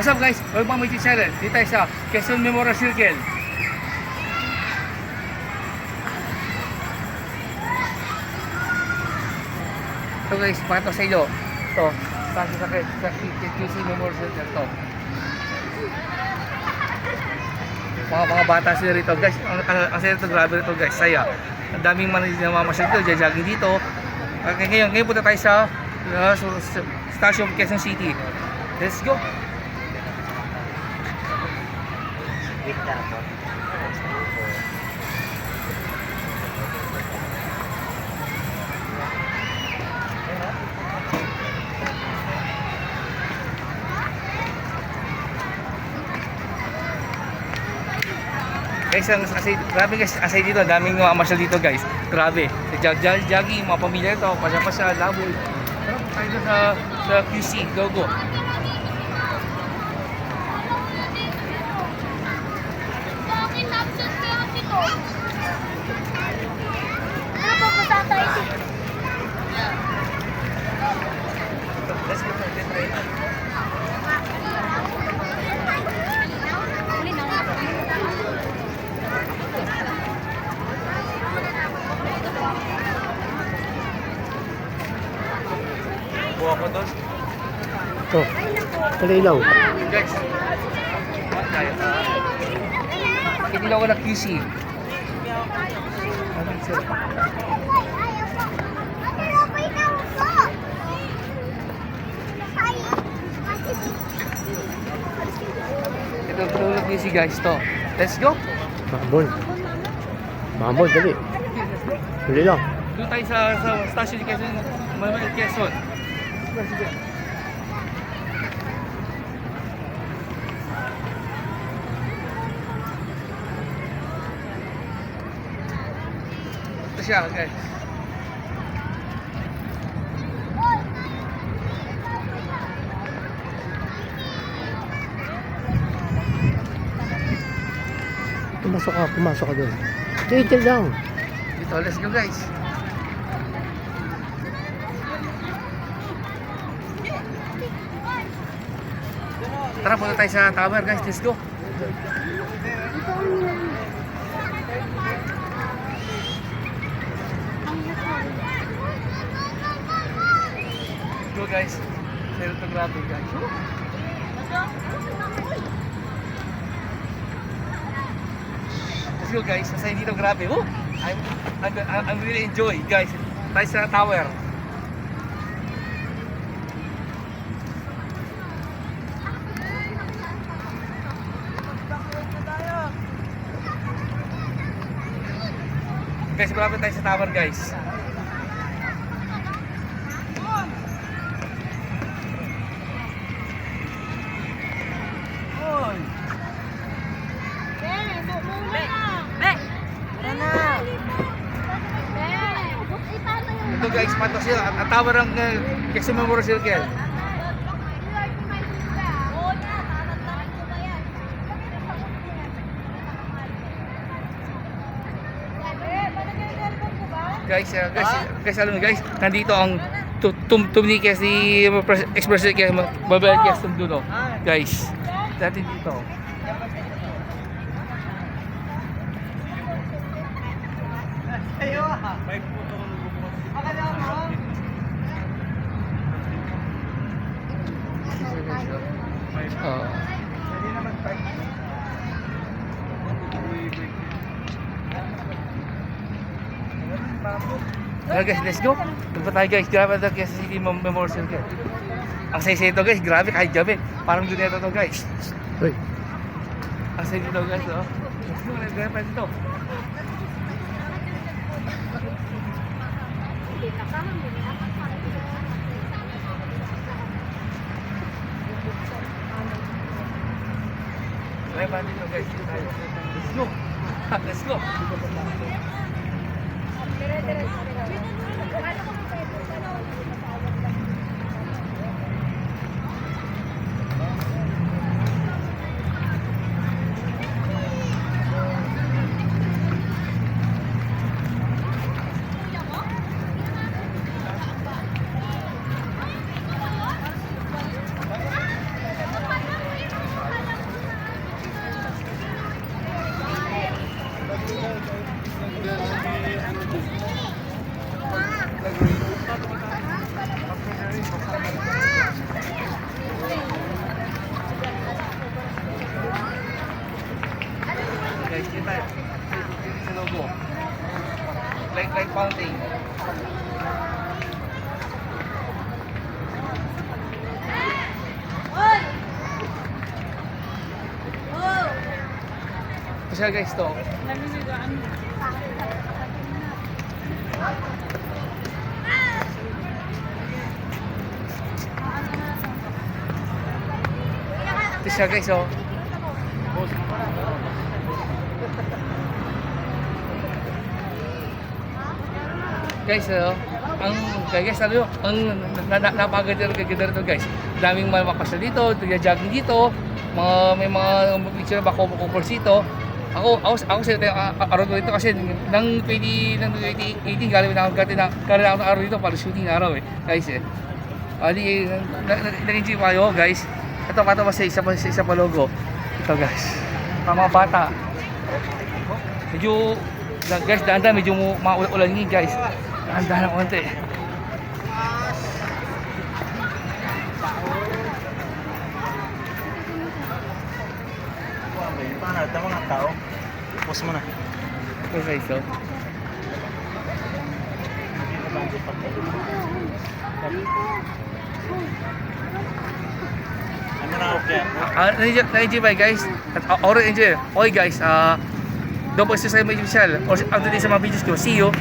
What's up guys? Welcome to my channel. Dito tayo sa Quezon Memorial Circle. Ito guys, pakita ko sa inyo. Ito, sa Quezon Memorial Circle to. Mga bata sila rito guys. Kasi ito grabe rito guys, saya. Ang daming namamasyal dito, jogging dito. Ngayon punta tayo sa Station of Quezon City. Let's go. Guys, grabe guys, asay dito, daming mamasyal dito guys. Grabe. Jogging, mga pamilya ito, pasya-pasya, laboy. Tara tayo sa QC, go. Let's go. Buha ko doon. Ito, kalilaw. Guys, kinilaw ko na QC. Ito na QC guys to. Let's go. Mamol, dali. Dali lang. Doon tayo sa station ni Quezon, Memorial Quezon. Ito siya guys. Pumasok ka doon. Chill lang. Dito, let's go guys. Tara, punta tayo sa tower guys, let's go. Let's go guys. Sa'yo ito grabe guys. Let's go guys, masaya dito grabe. I'm really enjoy guys. Tayo sa tower. Guys, malapit tayo sa tower guys. Ito guys, pato sila. Ang tower ng Quezon Memorial Circle. Guys, alam niyo guys, nandito ang tumnikes ni Express Circle, Mabel Quezon dulo. Guys, dati dito. Guys, let's go. Punta tayo guys, grabe ito Quezon City Memorial Circle. Ang saya ito guys, grabe kahit gabi. Parang doon ito guys. Uy. Ang saya dito guys, oh. Let's go, grabe pa dito. Grabe pa dito guys, dito tayo. Let's go. Let's go. fountain. Kasi guys to. Ito siya guys oh. Guys, ang guys, ano yun, ang napakaganda ito guys. Daming mapasal dito, jogging dito, may mga picture ba couple dito. Ako sa araw ko dito kasi nang 2018 galing na ako ng araw dito para shooting araw eh. Guys eh. Ali nag-enjoy kayo guys. Ito pa sa isa pa logo. Ito guys. Mga bata. Medyo guys, dahan-dahan medyo maulan ni guys. Dahan-dahan ng konti. Paano? Ito mga tao. Post mo na. Okay, so. Ano na okay? Na-enjoy ba guys? At already enjoy. Okay guys, don't po sa mga video or update sa mga videos ko. See you.